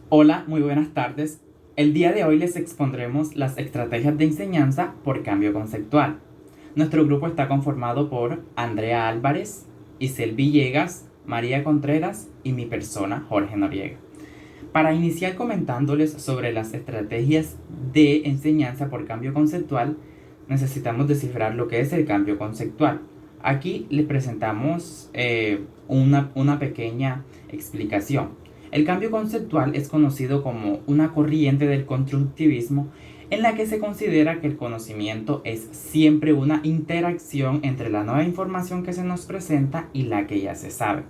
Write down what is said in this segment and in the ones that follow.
Hola, muy buenas tardes. El día de hoy les expondremos las estrategias de enseñanza por cambio conceptual. Nuestro grupo está conformado por Andrea Álvarez, Isel Villegas, María Contreras y mi persona, Jorge Noriega. Para iniciar comentándoles sobre las estrategias de enseñanza por cambio conceptual, necesitamos descifrar lo que es el cambio conceptual. Aquí les presentamos una pequeña explicación. El cambio conceptual es conocido como una corriente del constructivismo en la que se considera que el conocimiento es siempre una interacción entre la nueva información que se nos presenta y la que ya se sabe.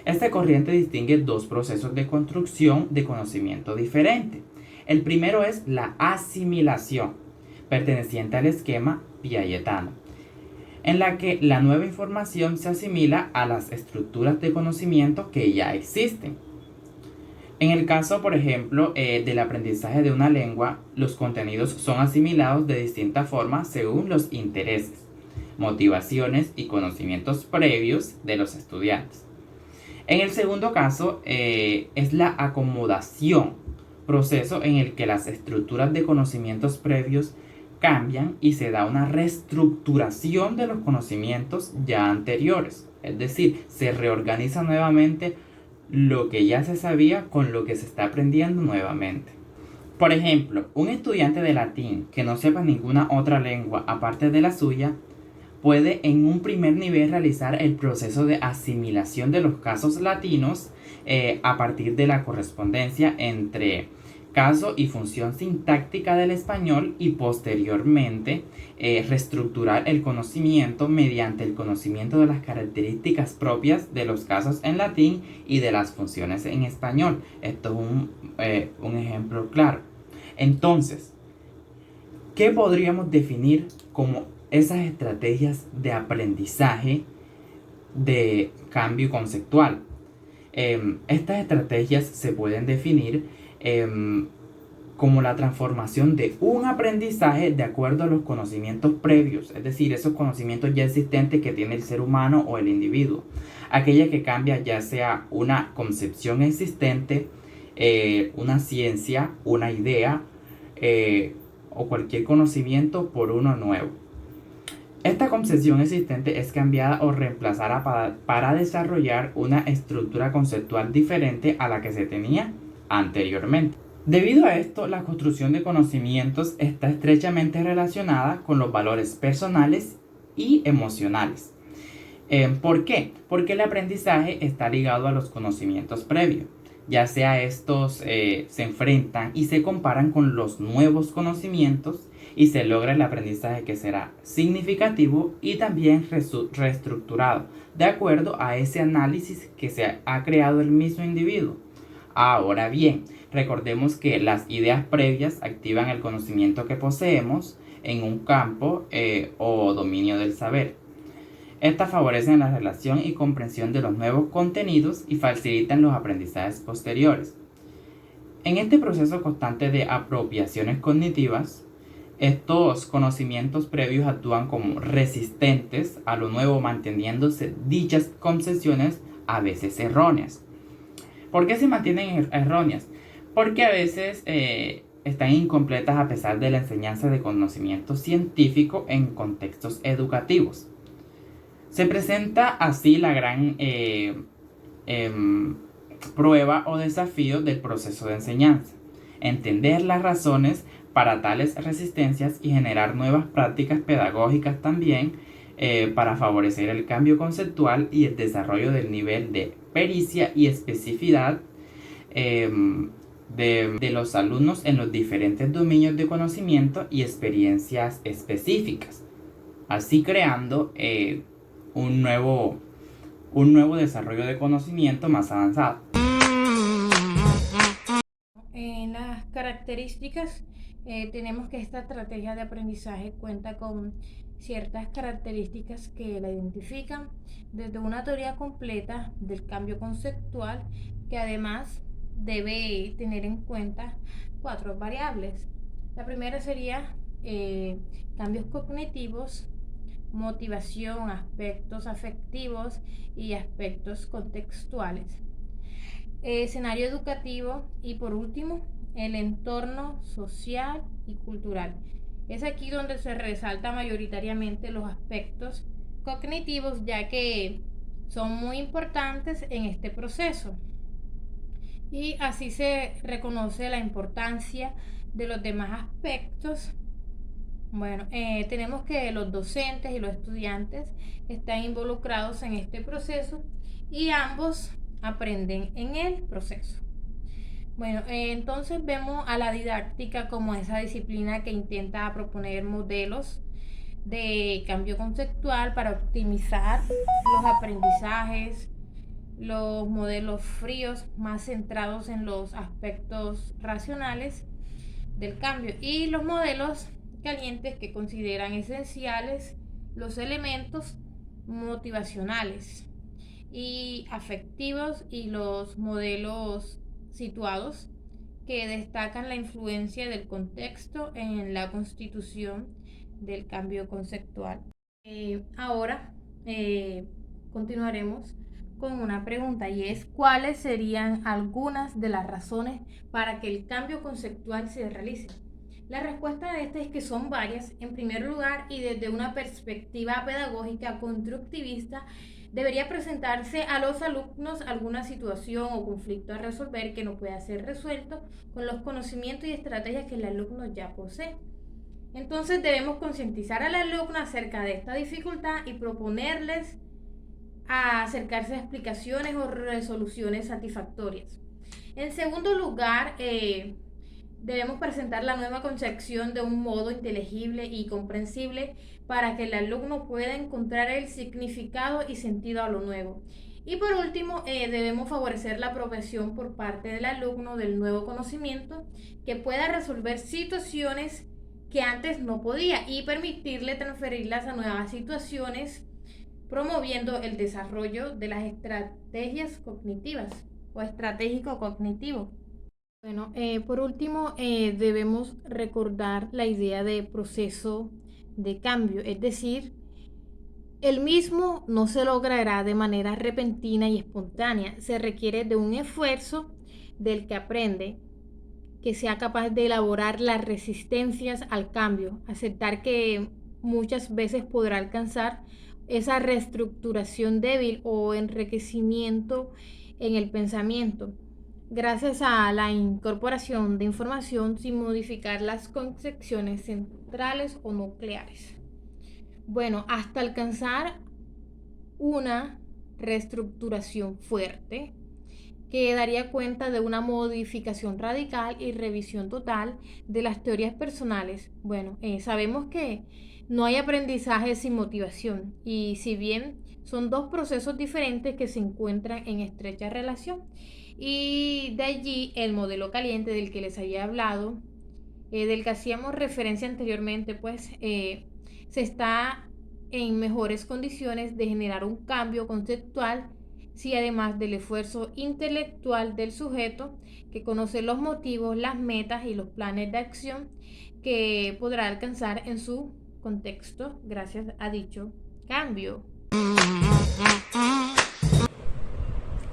Esta corriente distingue dos procesos de construcción de conocimiento diferente. El primero es la asimilación, perteneciente al esquema piagetano, en la que la nueva información se asimila a las estructuras de conocimiento que ya existen. En el caso, por ejemplo, del aprendizaje de una lengua, los contenidos son asimilados de distintas formas según los intereses, motivaciones y conocimientos previos de los estudiantes. En el segundo caso, es la acomodación, proceso en el que las estructuras de conocimientos previos cambian y se da una reestructuración de los conocimientos ya anteriores. Es decir, se reorganiza nuevamente lo que ya se sabía con lo que se está aprendiendo nuevamente. Por ejemplo, un estudiante de latín que no sepa ninguna otra lengua aparte de la suya puede en un primer nivel realizar el proceso de asimilación de los casos latinos a partir de la correspondencia entre caso y función sintáctica del español y posteriormente reestructurar el conocimiento mediante el conocimiento de las características propias de los casos en latín y de las funciones en español. Esto es un ejemplo claro. Entonces, ¿qué podríamos definir como esas estrategias de aprendizaje de cambio conceptual? Estas estrategias se pueden definir como la transformación de un aprendizaje de acuerdo a los conocimientos previos, es decir, esos conocimientos ya existentes que tiene el ser humano o el individuo. Aquella que cambia ya sea una concepción existente, una ciencia, una idea o cualquier conocimiento por uno nuevo. Esta concepción existente es cambiada o reemplazada para desarrollar una estructura conceptual diferente a la que se tenía anteriormente. Debido a esto, la construcción de conocimientos está estrechamente relacionada con los valores personales y emocionales. ¿Por qué? Porque el aprendizaje está ligado a los conocimientos previos. Ya sea estos se enfrentan y se comparan con los nuevos conocimientos y se logra el aprendizaje que será significativo y también reestructurado, de acuerdo a ese análisis que se ha creado el mismo individuo. Ahora bien, recordemos que las ideas previas activan el conocimiento que poseemos en un campo o dominio del saber. Estas favorecen la relación y comprensión de los nuevos contenidos y facilitan los aprendizajes posteriores. En este proceso constante de apropiaciones cognitivas, estos conocimientos previos actúan como resistentes a lo nuevo, manteniéndose dichas concesiones a veces erróneas. ¿Por qué se mantienen erróneas? Porque a veces están incompletas a pesar de la enseñanza de conocimiento científico en contextos educativos. Se presenta así la gran prueba o desafío del proceso de enseñanza. Entender las razones para tales resistencias y generar nuevas prácticas pedagógicas también para favorecer el cambio conceptual y el desarrollo del nivel de pericia y especificidad de los alumnos en los diferentes dominios de conocimiento y experiencias específicas, así creando un nuevo, un nuevo desarrollo de conocimiento más avanzado. En las características, tenemos que esta estrategia de aprendizaje cuenta con ciertas características que la identifican desde una teoría completa del cambio conceptual que además debe tener en cuenta cuatro variables. La primera sería cambios cognitivos, motivación, aspectos afectivos y aspectos contextuales. escenario educativo y por último, el entorno social y cultural. Es aquí donde se resalta mayoritariamente los aspectos cognitivos, ya que son muy importantes en este proceso. Y así se reconoce la importancia de los demás aspectos. Bueno, tenemos que los docentes y los estudiantes están involucrados en este proceso y ambos aprenden en el proceso. Bueno, entonces vemos a la didáctica como esa disciplina que intenta proponer modelos de cambio conceptual para optimizar los aprendizajes, los modelos fríos más centrados en los aspectos racionales del cambio y los modelos calientes que consideran esenciales los elementos motivacionales y afectivos y los modelos situados que destacan la influencia del contexto en la constitución del cambio conceptual. Ahora continuaremos con una pregunta y es ¿cuáles serían algunas de las razones para que el cambio conceptual se realice? La respuesta de esta es que son varias. En primer lugar, y desde una perspectiva pedagógica constructivista, debería presentarse a los alumnos alguna situación o conflicto a resolver que no pueda ser resuelto con los conocimientos y estrategias que el alumno ya posee. Entonces debemos concientizar al alumno acerca de esta dificultad y proponerles a acercarse a explicaciones o resoluciones satisfactorias. En segundo lugar, debemos presentar la nueva concepción de un modo inteligible y comprensible para que el alumno pueda encontrar el significado y sentido a lo nuevo. Y por último, debemos favorecer la apropiación por parte del alumno del nuevo conocimiento que pueda resolver situaciones que antes no podía y permitirle transferirlas a nuevas situaciones, promoviendo el desarrollo de las estrategias cognitivas o estratégico cognitivo. Bueno, por último, debemos recordar la idea de proceso de cambio, es decir, el mismo no se logrará de manera repentina y espontánea, se requiere de un esfuerzo del que aprende, que sea capaz de elaborar las resistencias al cambio, aceptar que muchas veces podrá alcanzar esa reestructuración débil o enriquecimiento en el pensamiento, gracias a la incorporación de información sin modificar las concepciones centrales o nucleares. Bueno, hasta alcanzar una reestructuración fuerte que daría cuenta de una modificación radical y revisión total de las teorías personales. Bueno, sabemos que no hay aprendizaje sin motivación y si bien son dos procesos diferentes que se encuentran en estrecha relación y de allí el modelo caliente del que les había hablado, del que hacíamos referencia anteriormente, pues se está en mejores condiciones de generar un cambio conceptual si además del esfuerzo intelectual del sujeto que conoce los motivos, las metas y los planes de acción que podrá alcanzar en su contexto gracias a dicho cambio.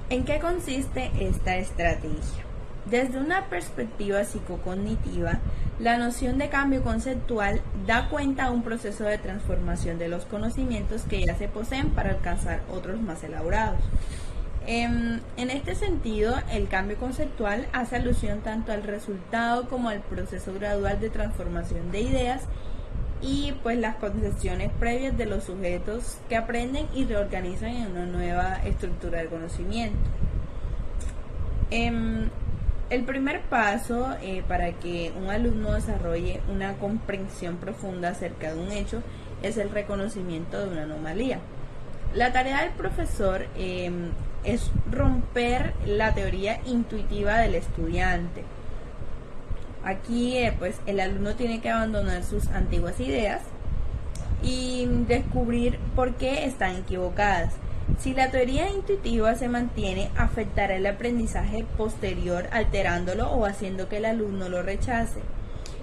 ¿En qué consiste esta estrategia? Desde una perspectiva psicocognitiva, la noción de cambio conceptual da cuenta de un proceso de transformación de los conocimientos que ya se poseen para alcanzar otros más elaborados. En este sentido, el cambio conceptual hace alusión tanto al resultado como al proceso gradual de transformación de ideas y pues las concepciones previas de los sujetos que aprenden y reorganizan en una nueva estructura del conocimiento. El primer paso para que un alumno desarrolle una comprensión profunda acerca de un hecho es el reconocimiento de una anomalía. La tarea del profesor es romper la teoría intuitiva del estudiante. Aquí pues el alumno tiene que abandonar sus antiguas ideas y descubrir por qué están equivocadas. Si la teoría intuitiva se mantiene, afectará el aprendizaje posterior, alterándolo o haciendo que el alumno lo rechace.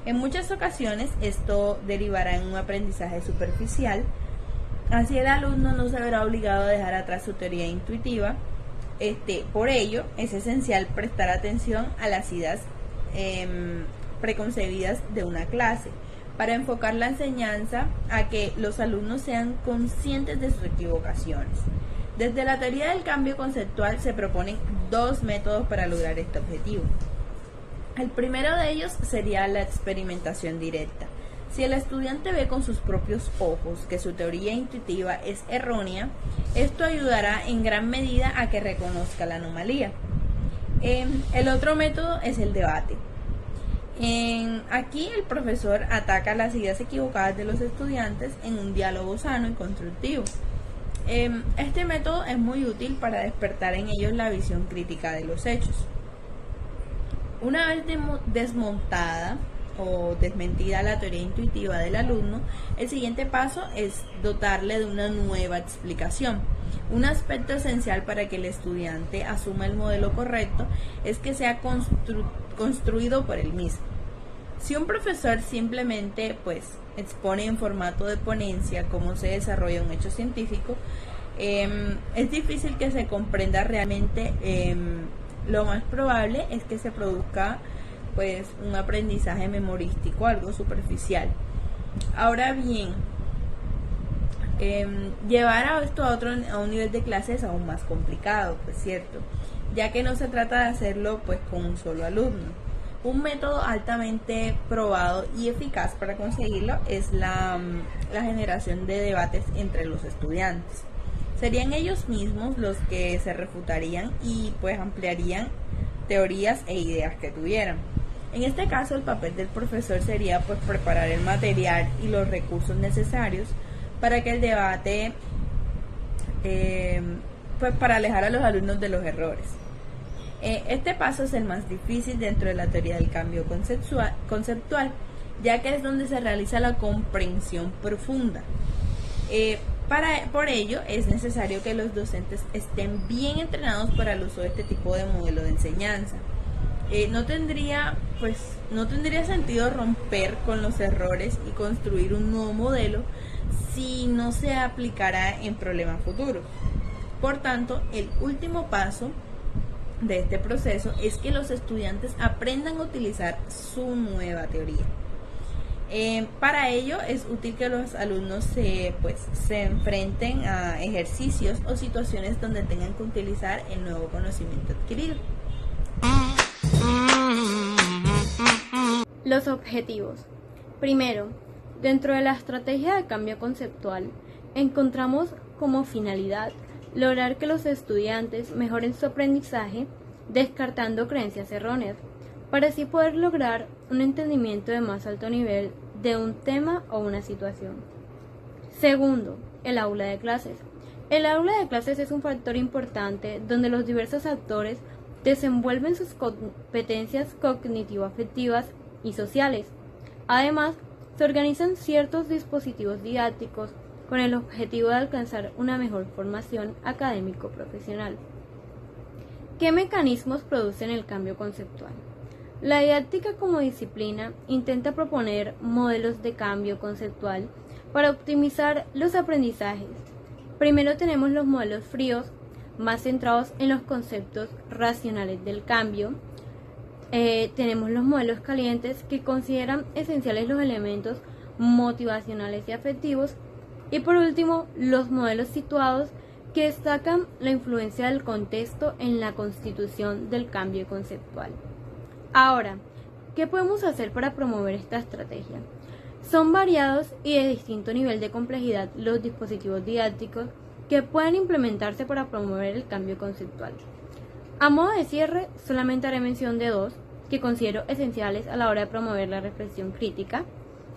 En muchas ocasiones esto derivará en un aprendizaje superficial, así el alumno no se verá obligado a dejar atrás su teoría intuitiva, Por ello, es esencial prestar atención a las ideas preconcebidas de una clase, para enfocar la enseñanza a que los alumnos sean conscientes de sus equivocaciones. Desde la teoría del cambio conceptual se proponen 2 métodos para lograr este objetivo. El primero de ellos sería la experimentación directa. Si el estudiante ve con sus propios ojos que su teoría intuitiva es errónea, esto ayudará en gran medida a que reconozca la anomalía. El otro método es el debate. Aquí el profesor ataca las ideas equivocadas de los estudiantes en un diálogo sano y constructivo. Este método es muy útil para despertar en ellos la visión crítica de los hechos. Una vez desmontada o desmentida la teoría intuitiva del alumno, el siguiente paso es dotarle de una nueva explicación. Un aspecto esencial para que el estudiante asuma el modelo correcto es que sea construido por él mismo. Si un profesor simplemente expone en formato de ponencia cómo se desarrolla un hecho científico, es difícil que se comprenda realmente. Lo más probable es que se produzca un aprendizaje memorístico, algo superficial. Ahora bien, llevar esto a un nivel de clase es aún más complicado, ¿cierto? Ya que no se trata de hacerlo con un solo alumno. Un método altamente probado y eficaz para conseguirlo es la generación de debates entre los estudiantes. Serían ellos mismos los que se refutarían y ampliarían teorías e ideas que tuvieran. En este caso, el papel del profesor sería preparar el material y los recursos necesarios para que el debate, para alejar a los alumnos de los errores. Este paso es el más difícil dentro de la teoría del cambio conceptual, ya que es donde se realiza la comprensión profunda. Por ello, es necesario que los docentes estén bien entrenados para el uso de este tipo de modelo de enseñanza. No tendría sentido romper con los errores y construir un nuevo modelo si no se aplicara en problemas futuros. Por tanto, el último paso de este proceso es que los estudiantes aprendan a utilizar su nueva teoría. Para ello es útil que los alumnos se enfrenten a ejercicios o situaciones donde tengan que utilizar el nuevo conocimiento adquirido. Los objetivos. Primero, dentro de la estrategia de cambio conceptual, encontramos como finalidad lograr que los estudiantes mejoren su aprendizaje descartando creencias erróneas, para así poder lograr un entendimiento de más alto nivel de un tema o una situación. Segundo, el aula de clases. El aula de clases es un factor importante donde los diversos actores desenvuelven sus competencias cognitivo-afectivas y sociales. Además, se organizan ciertos dispositivos didácticos con el objetivo de alcanzar una mejor formación académico-profesional. ¿Qué mecanismos producen el cambio conceptual? La didáctica como disciplina intenta proponer modelos de cambio conceptual para optimizar los aprendizajes. Primero tenemos los modelos fríos, más centrados en los conceptos racionales del cambio. Tenemos los modelos calientes, que consideran esenciales los elementos motivacionales y afectivos. Y por último, los modelos situados, que destacan la influencia del contexto en la constitución del cambio conceptual. Ahora, ¿qué podemos hacer para promover esta estrategia? Son variados y de distinto nivel de complejidad los dispositivos didácticos que pueden implementarse para promover el cambio conceptual. A modo de cierre, solamente haré mención de 2 que considero esenciales a la hora de promover la reflexión crítica: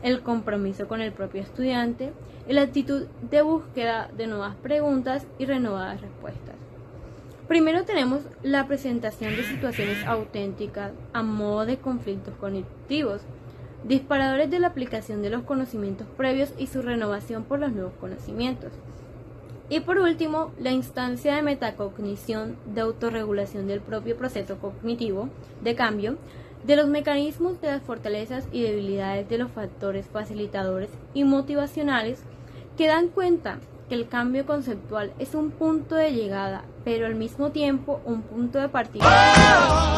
el compromiso con el propio estudiante y la actitud de búsqueda de nuevas preguntas y renovadas respuestas. Primero tenemos la presentación de situaciones auténticas a modo de conflictos cognitivos, disparadores de la aplicación de los conocimientos previos y su renovación por los nuevos conocimientos. Y por último, la instancia de metacognición, de autorregulación del propio proceso cognitivo de cambio, de los mecanismos de las fortalezas y debilidades de los factores facilitadores y motivacionales, que dan cuenta que el cambio conceptual es un punto de llegada, pero al mismo tiempo un punto de partida.